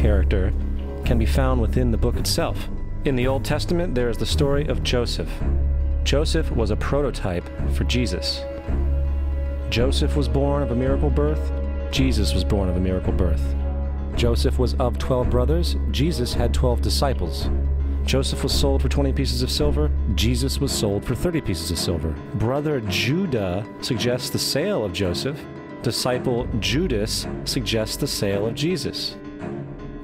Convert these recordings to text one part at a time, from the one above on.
character can be found within the book itself. In the Old Testament, there is the story of Joseph. Joseph was a prototype for Jesus. Joseph was born of a miracle birth. Jesus was born of a miracle birth. Joseph was of 12 brothers. Jesus had 12 disciples. Joseph was sold for 20 pieces of silver. Jesus was sold for 30 pieces of silver. Brother Judah suggests the sale of Joseph. Disciple Judas suggests the sale of Jesus.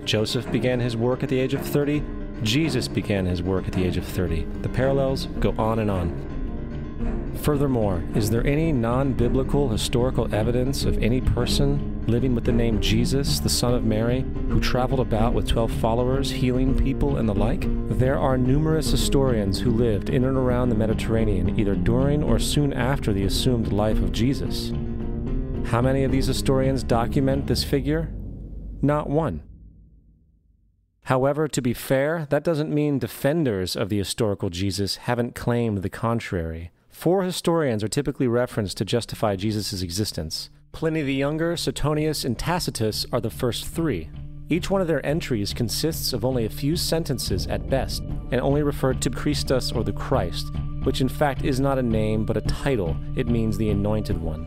Joseph began his work at the age of 30. Jesus began his work at the age of 30. The parallels go on and on. Furthermore, is there any non-biblical historical evidence of any person living with the name Jesus, the son of Mary, who traveled about with 12 followers, healing people and the like? There are numerous historians who lived in and around the Mediterranean, either during or soon after the assumed life of Jesus. How many of these historians document this figure? Not one. However, to be fair, that doesn't mean defenders of the historical Jesus haven't claimed the contrary. 4 historians are typically referenced to justify Jesus' existence. Pliny the Younger, Suetonius, and Tacitus are the first 3. Each one of their entries consists of only a few sentences at best, and only refer to Christus or the Christ, which in fact is not a name but a title. It means the Anointed One.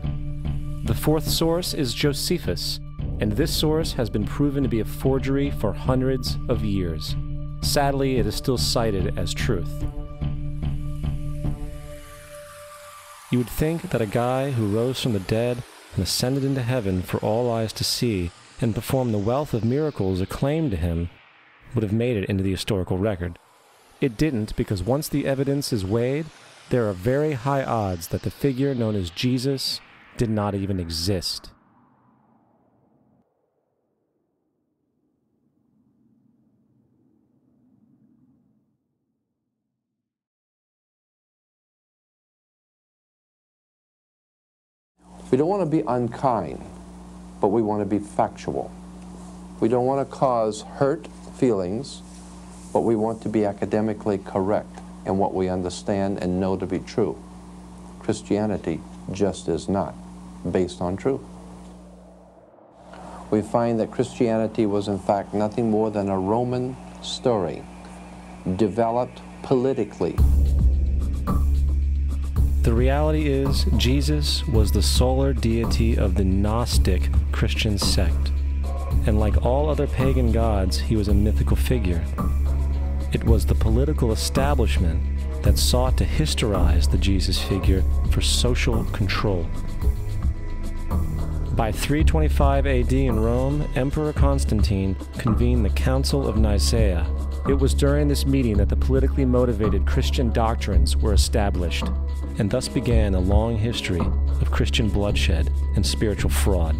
The 4th source is Josephus, and this source has been proven to be a forgery for hundreds of years. Sadly, it is still cited as truth. You would think that a guy who rose from the dead and ascended into heaven for all eyes to see and performed the wealth of miracles acclaimed to him would have made it into the historical record. It didn't, because once the evidence is weighed, there are very high odds that the figure known as Jesus did not even exist. We don't want to be unkind, but we want to be factual. We don't want to cause hurt feelings, but we want to be academically correct in what we understand and know to be true. Christianity just is not based on truth. We find that Christianity was in fact nothing more than a Roman story, developed politically. The reality is, Jesus was the solar deity of the Gnostic Christian sect, and like all other pagan gods, he was a mythical figure. It was the political establishment that sought to historize the Jesus figure for social control. By 325 AD in Rome, Emperor Constantine convened the Council of Nicaea. It was during this meeting that the politically motivated Christian doctrines were established, and thus began a long history of Christian bloodshed and spiritual fraud.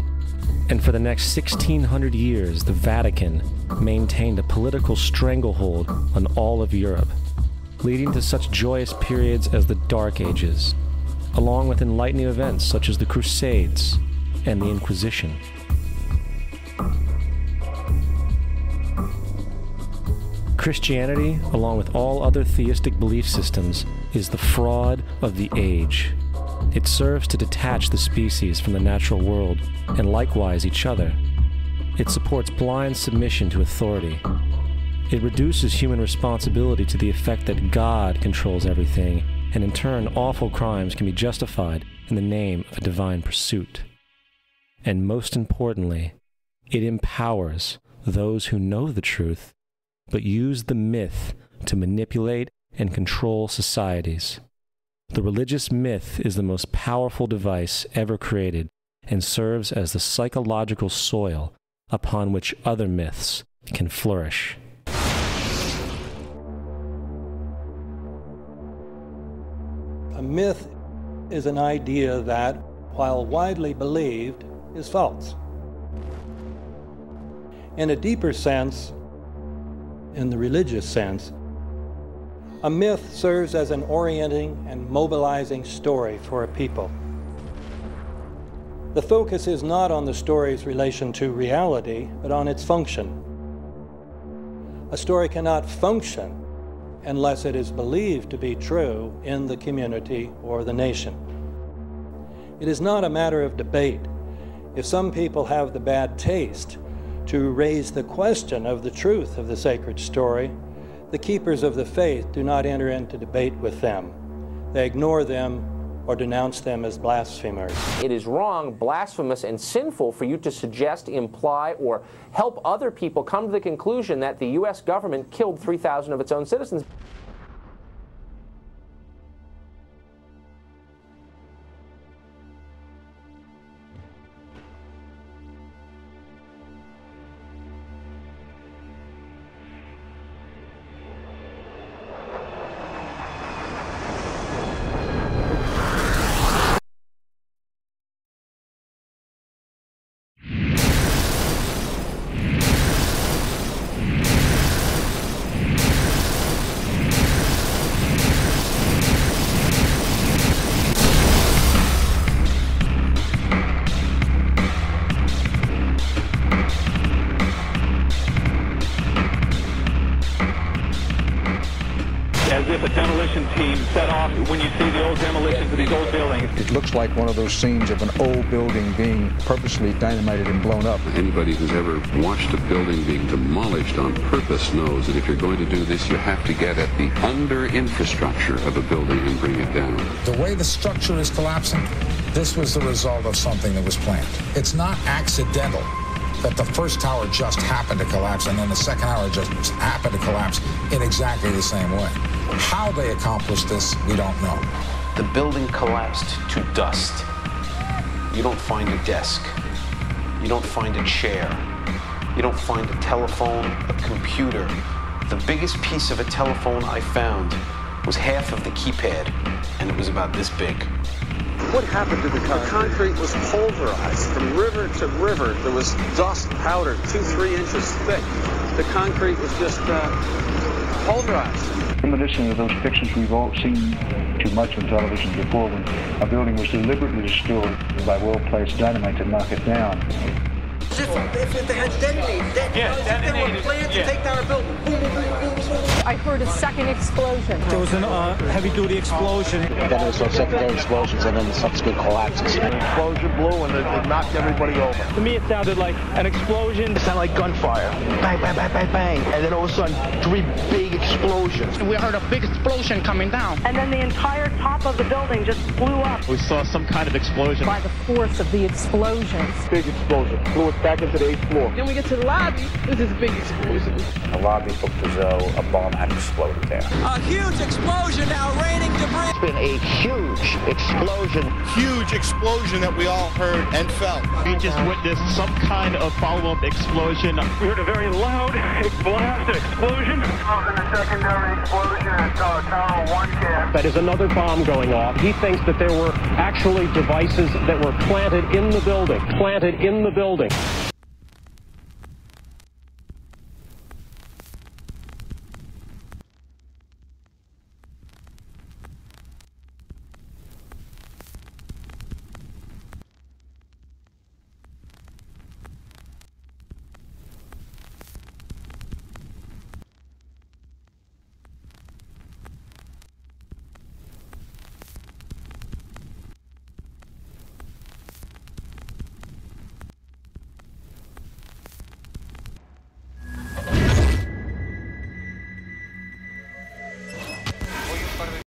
And for the next 1600 years, the Vatican maintained a political stranglehold on all of Europe, leading to such joyous periods as the Dark Ages, along with enlightening events such as the Crusades and the Inquisition. Christianity, along with all other theistic belief systems, is the fraud of the age. It serves to detach the species from the natural world, and likewise each other. It supports blind submission to authority. It reduces human responsibility to the effect that God controls everything, and in turn awful crimes can be justified in the name of a divine pursuit. And most importantly, it empowers those who know the truth but use the myth to manipulate and control societies. The religious myth is the most powerful device ever created and serves as the psychological soil upon which other myths can flourish. A myth is an idea that, while widely believed, is false. In a deeper sense, in the religious sense, a myth serves as an orienting and mobilizing story for a people. The focus is not on the story's relation to reality, but on its function. A story cannot function unless it is believed to be true in the community or the nation. It is not a matter of debate. If some people have the bad taste to raise the question of the truth of the sacred story, the keepers of the faith do not enter into debate with them. They ignore them or denounce them as blasphemers. It is wrong, blasphemous, and sinful for you to suggest, imply, or help other people come to the conclusion that the U.S. government killed 3,000 of its own citizens. As if a demolition team set off when you see the old demolitions of these old buildings. It looks like one of those scenes of an old building being purposely dynamited and blown up. Anybody who's ever watched a building being demolished on purpose knows that if you're going to do this, you have to get at the under-infrastructure of a building and bring it down. The way the structure is collapsing, this was the result of something that was planned. It's not accidental that the first tower just happened to collapse and then the second tower just happened to collapse in exactly the same way. How they accomplished this, we don't know. The building collapsed to dust. You don't find a desk. You don't find a chair. You don't find a telephone, a computer. The biggest piece of a telephone I found was half of the keypad, and it was about this big. What happened to the concrete? The concrete was pulverized from river to river. There was dust powder 2-3 inches thick. The concrete was just pulverized. Reminiscent of those pictures we've all seen too much on television before, when a building was deliberately destroyed by well-placed dynamite to knock it down. If they had detonated, they were planned to take down a building. Boom, boom, boom, boom, boom. I heard a second explosion. There was a heavy-duty explosion. Then there was some secondary explosions and then subsequent collapses. An explosion blew and it knocked everybody over. To me, it sounded like an explosion. It sounded like gunfire. Bang, bang, bang, bang, bang. And then all of a sudden, 3 big explosions. We heard a big explosion coming down. And then the entire top of the building just blew up. We saw some kind of explosion. By the force of the explosions. Big explosion. Blew us back into the 8th floor. Then we get to the lobby. This is a big explosion. The lobby looked as though a bomb had exploded there. A huge explosion now raining debris. It's been a huge explosion. Huge explosion that we all heard and felt. We just witnessed some kind of follow-up explosion. We heard a very loud blast explosion. And a secondary explosion at Tower 1 camp. That is another bomb going off. He thinks that there were actually devices that were planted in the building.